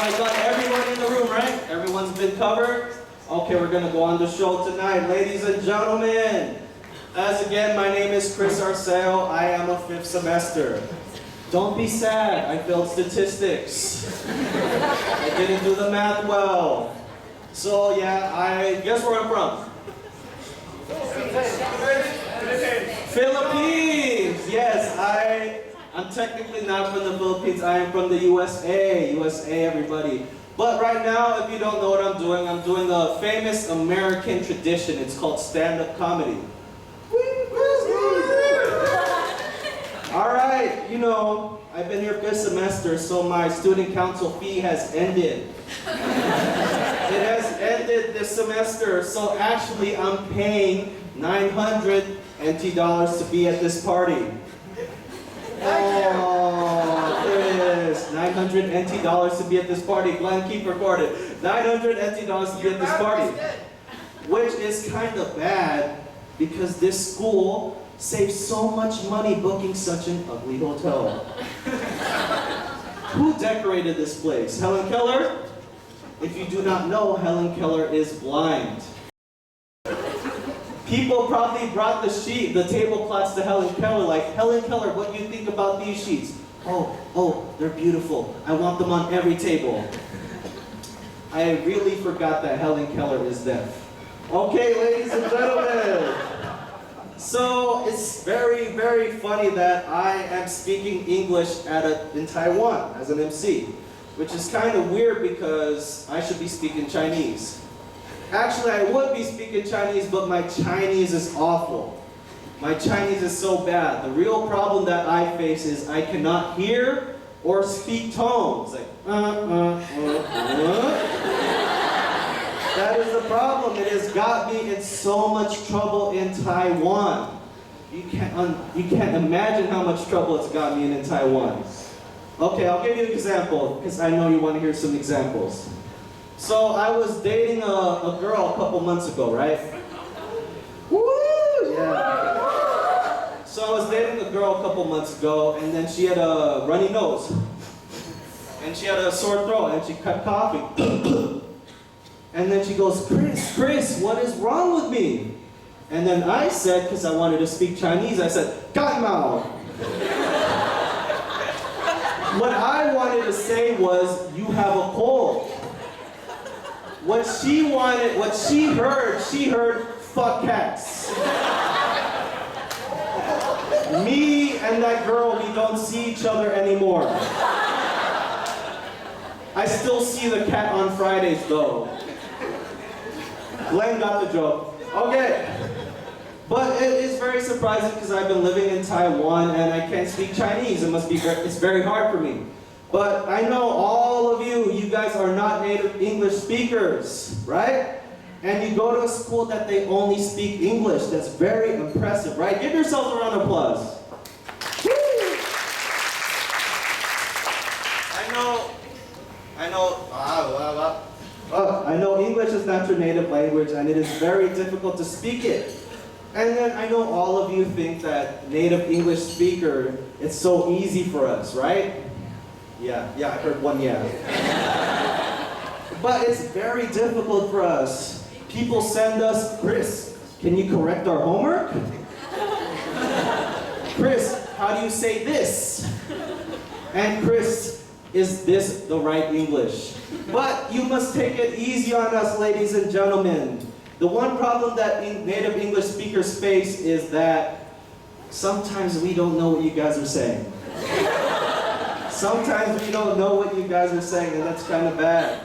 I got everyone in the room, right? Everyone's been covered? Okay, we're gonna go on the show tonight. Ladies and gentlemen, as again, my name is Kris. I am a 5th semester. Don't be sad, I failed statistics. I didn't do the math well. So yeah, I guess where I'm from? Philippines! Yes, I'm technically not from the Philippines, I am from the USA. USA, everybody. But right now, if you don't know what I'm doing a famous American tradition. It's called stand-up comedy. Alright, you know, I've been here 5th semester, so my student council fee has ended. It has ended this semester, so actually I'm paying 900 NT dollars to be at this party. Oh, Kris, 900 NT dollars to be at this party. Glenn, keep recorded. 900 NT dollars to be at this party. Which is kind of bad because this school saves so much money booking such an ugly hotel. Who decorated this place? Helen Keller? If you do not know, Helen Keller is blind. People probably brought the tablecloths to Helen Keller, like, Helen Keller, what do you think about these sheets? Oh, they're beautiful. I want them on every table. I really forgot that Helen Keller is deaf. Okay, ladies and gentlemen. So, it's very, very funny that I am speaking English in Taiwan as an MC, which is kind of weird because I should be speaking Chinese. Actually, I would be speaking Chinese, but my Chinese is awful. My Chinese is so bad. The real problem that I face is I cannot hear or speak tones. Like, That is the problem. It has got me in so much trouble in Taiwan. You can't imagine how much trouble it's got me in Taiwan. Okay, I'll give you an example, because I know you want to hear some examples. So I was dating a girl a couple months ago, right? Woo! Yeah. So I was dating a girl a couple months ago, and then she had a runny nose. And she had a sore throat, and she kept coughing. And then she goes, Kris, what is wrong with me? And then I said, because I wanted to speak Chinese, I said, Gai Mao. What I wanted to say was, you have a cold. What she heard, fuck cats. Me and that girl, we don't see each other anymore. I still see the cat on Fridays though. Glenn got the joke. Okay. But it is very surprising because I've been living in Taiwan and I can't speak Chinese. It's very hard for me. But I know all of you guys are not native English speakers, right? And you go to a school that they only speak English. That's very impressive, right? Give yourselves a round of applause. Woo! I know English is not your native language and it is very difficult to speak it. And then I know all of you think that native English speaker, it's so easy for us, right? Yeah, I heard one yeah. But it's very difficult for us. People send us, Kris, can you correct our homework? Kris, how do you say this? And Kris, is this the right English? But you must take it easy on us, ladies and gentlemen. The one problem that native English speakers face is that sometimes we don't know what you guys are saying. Sometimes we don't know what you guys are saying, and that's kind of bad.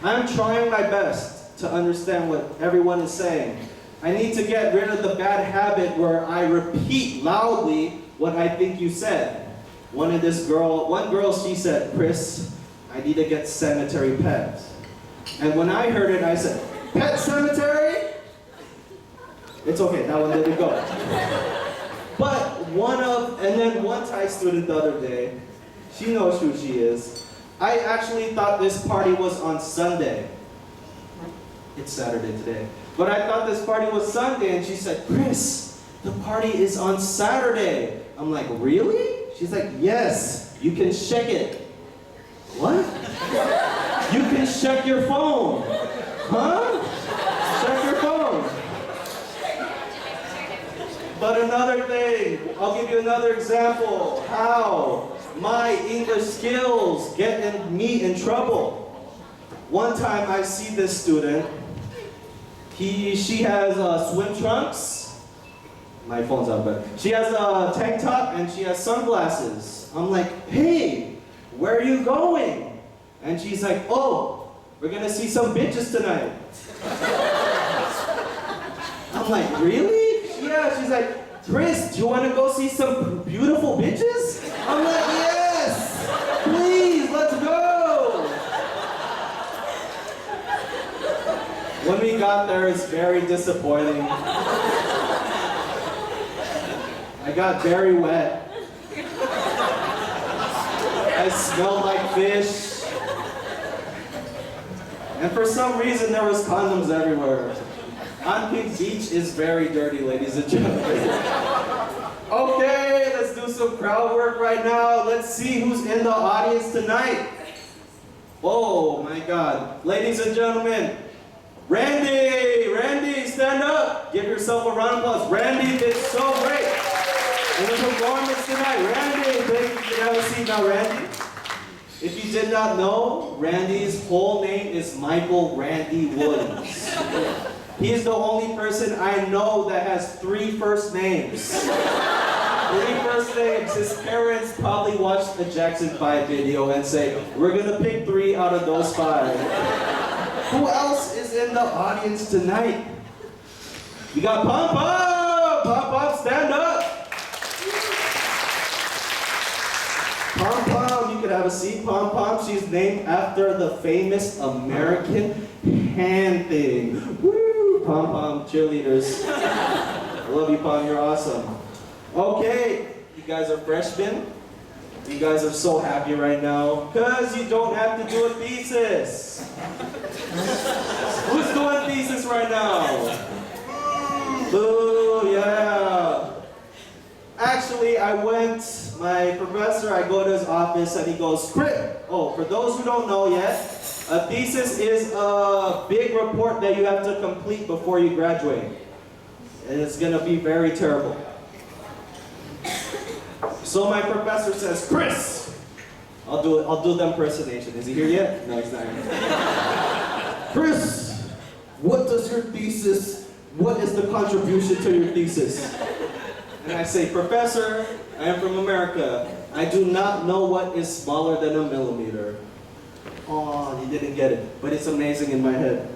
I'm trying my best to understand what everyone is saying. I need to get rid of the bad habit where I repeat loudly what I think you said. One girl, she said, Kris, I need to get sanitary pads. And when I heard it, I said, pet cemetery? It's okay, that one didn't go. But and then one Thai student the other day, she knows who she is. I actually thought this party was on Sunday. It's Saturday today. But I thought this party was Sunday, and she said, Kris, the party is on Saturday. I'm like, really? She's like, yes, you can check it. What? check your phone. Huh? Check your phone. But another thing, I'll give you another example how my English skills get me in trouble. One time I see this student, she has swim trunks. My phone's out, but she has a tank top and she has sunglasses. I'm like, hey, where are you going? And she's like, oh, we're gonna see some bitches tonight. I'm like, really? Yeah, she's like, Kris, do you wanna go see some beautiful bitches? I'm like, yes, please, let's go. When we got there, it's very disappointing. I got very wet. I smelled like fish. And for some reason, there was condoms everywhere. Onpik Beach is very dirty, ladies and gentlemen. Okay, let's do some crowd work right now. Let's see who's in the audience tonight. Oh my God. Ladies and gentlemen, Randy, stand up. Give yourself a round of applause. Randy did so great in the performance tonight. Randy, thank you. You can have a seat now, Randy. If you did not know, Randy's whole name is Michael Randy Williams. He is the only person I know that has 3 first names. 3 first names. His parents probably watched the Jackson 5 video and say, we're gonna pick 3 out of those 5. Who else is in the audience tonight? We got Pom Pom! Pom Pom, stand up! Pom Pom, you can have a seat. Pom Pom, she's named after the famous American hand thing. Woo! Pom Pom, cheerleaders. I love you, Pom, you're awesome. Okay, you guys are freshmen. You guys are so happy right now because you don't have to do a thesis. Who's doing thesis right now? Boo, yeah. Actually, my professor, I go to his office and he goes, Kris. Oh, for those who don't know yet, a thesis is a big report that you have to complete before you graduate. And it's gonna be very terrible. So my professor says, Kris, I'll do the impersonation. Is he here yet? No, he's not here. Kris, what is the contribution to your thesis? And I say, Professor, I am from America. I do not know what is smaller than a millimeter. Oh, you didn't get it, but it's amazing in my head.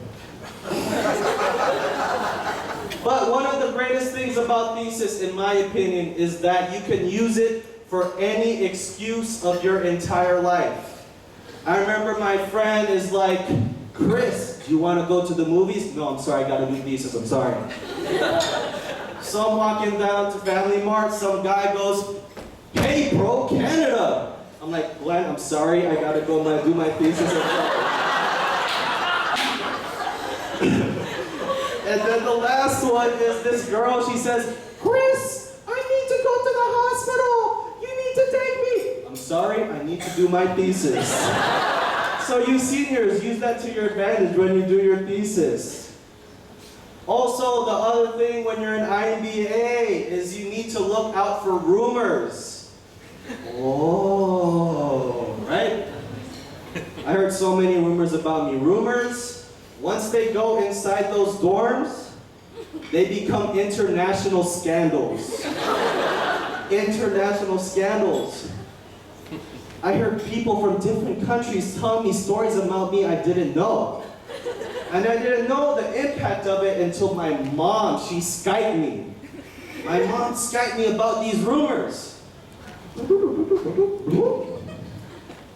But one of the greatest things about thesis, in my opinion, is that you can use it for any excuse of your entire life. I remember my friend is like, Kris, do you want to go to the movies? No, I'm sorry, I got to do thesis, I'm sorry. So I'm walking down to Family Mart, some guy goes, hey bro, Canada! I'm like, Glenn, I'm sorry, I got to go do my thesis, I'm sorry. And then the last one is this girl, she says, Kris, I need to go to the hospital. You need to take me. I'm sorry, I need to do my thesis. So you seniors, use that to your advantage when you do your thesis. Also, the other thing when you're in IMBA is you need to look out for rumors. Oh, right? I heard so many rumors about me. Rumors, once they go inside those dorms, they become international scandals. International scandals. I heard people from different countries tell me stories about me I didn't know. And I didn't know the impact of it until my mom, she Skyped me. My mom Skyped me about these rumors.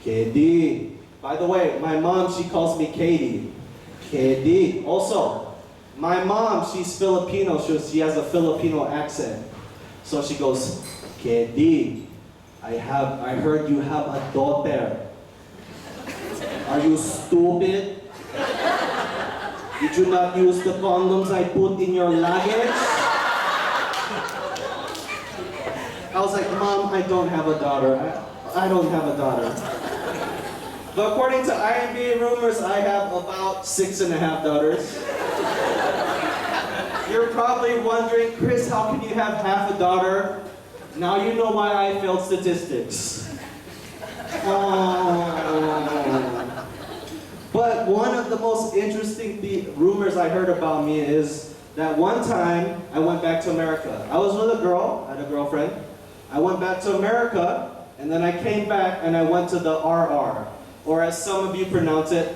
KD. By the way, my mom, she calls me Katie. KD. Also, my mom, she's Filipino. She has a Filipino accent. So she goes, KD, I heard you have a daughter. Are you stupid? Did you not use the condoms I put in your luggage? I was like, Mom, I don't have a daughter. I don't have a daughter. But according to IMDb rumors, I have about 6.5 daughters. You're probably wondering, Kris, how can you have half a daughter? Now you know why I failed statistics. Oh. But one of the most interesting rumors I heard about me is that one time I went back to America. I was with a girl, I had a girlfriend. I went back to America, and then I came back and I went to the RR, or as some of you pronounce it,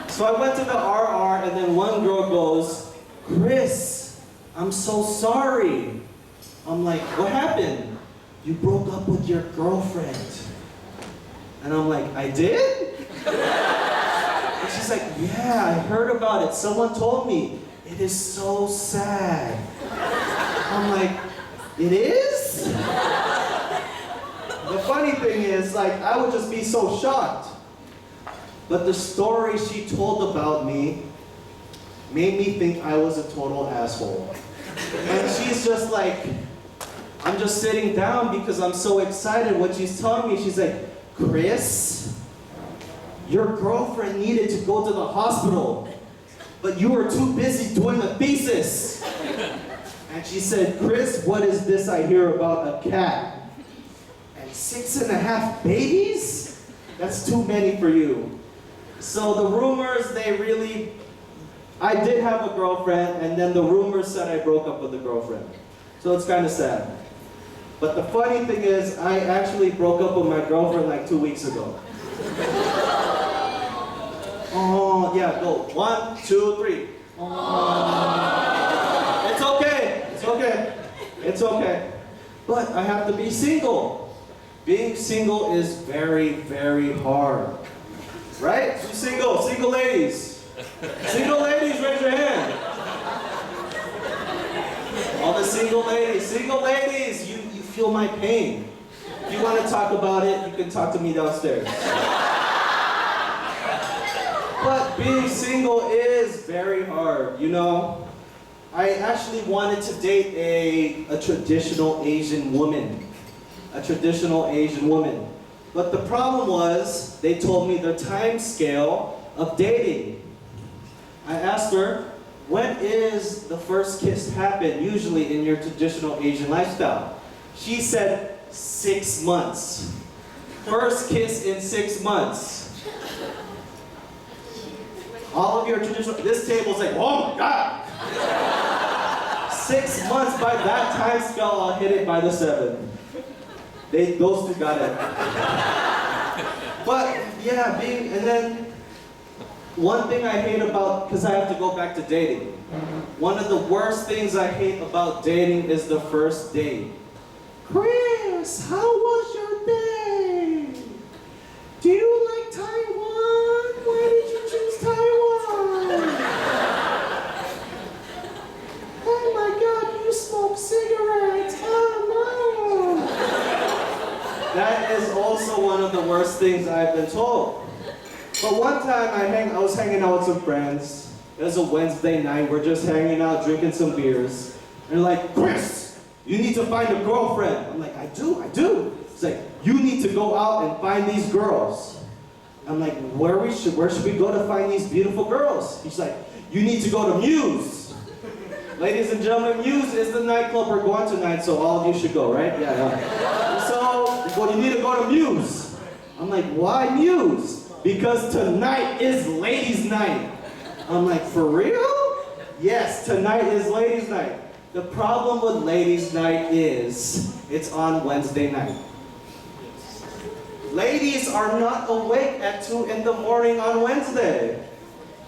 So I went to the RR, and then one girl goes, Kris, I'm so sorry. I'm like, what happened? You broke up with your girlfriend. And I'm like, I did? And she's like, yeah, I heard about it. Someone told me. It is so sad. I'm like, it is? The funny thing is, like, I would just be so shocked. But the story she told about me made me think I was a total asshole. And she's just like, I'm just sitting down because I'm so excited what she's telling me. She's like, Kris, your girlfriend needed to go to the hospital, but you were too busy doing a thesis. And she said, Kris, what is this I hear about a cat? And 6.5 babies? That's too many for you. So the rumors, I did have a girlfriend, and then the rumors said I broke up with the girlfriend. So it's kind of sad. But the funny thing is, I actually broke up with my girlfriend like 2 weeks ago. Oh, yeah, go. 1, 2, 3. Oh. It's okay. It's okay. It's okay. But I have to be single. Being single is very, very hard. Right? You single ladies. Single ladies, raise your hand. All the single ladies, you feel my pain. If you want to talk about it, you can talk to me downstairs. But being single is very hard, you know. I actually wanted to date a traditional Asian woman. A traditional Asian woman. But the problem was, they told me the time scale of dating. I asked her, when is the first kiss happen usually in your traditional Asian lifestyle? She said 6 months. First kiss in 6 months. All of your traditional, this table's like, oh my God. 6 months, by that time scale, I'll hit it by the 7. Those two got it. But yeah, and then one thing I hate about, because I have to go back to dating. One of the worst things I hate about dating is the first date. Kris, how was your day? Do you like Taiwan? Why did you choose Taiwan? Oh my God, you smoke cigarettes. Oh no. That is also one of the worst things I've been told. But one time I was hanging out with some friends. It was a Wednesday night. We're just hanging out, drinking some beers. And they're like, Kris, you need to find a girlfriend. I'm like, I do. It's like, you need to go out and find these girls. I'm like, where should we go to find these beautiful girls? He's like, you need to go to Muse. Ladies and gentlemen, Muse is the nightclub we're going tonight, so all of you should go, right? Yeah. So, you need to go to Muse. I'm like, why Muse? Because tonight is ladies' night. I'm like, for real? Yes, tonight is ladies' night. The problem with ladies' night is, it's on Wednesday night. Ladies are not awake at 2 in the morning on Wednesday,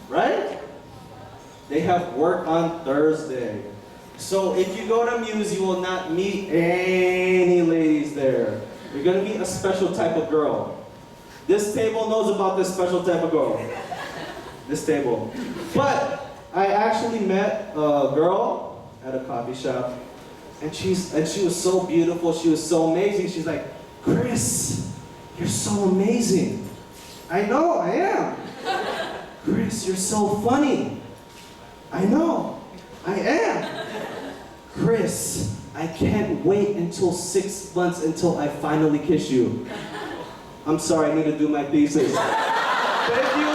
right? They have work on Thursday. So if you go to Muse, you will not meet any ladies there. You're gonna meet a special type of girl. This table knows about this special type of girl. This table. But I actually met a girl at a coffee shop, and she was so beautiful, she was so amazing. She's like, Kris, you're so amazing. I know, I am. Kris, you're so funny. I know, I am. Kris, I can't wait until 6 months until I finally kiss you. I'm sorry, I need to do my thesis. Thank you.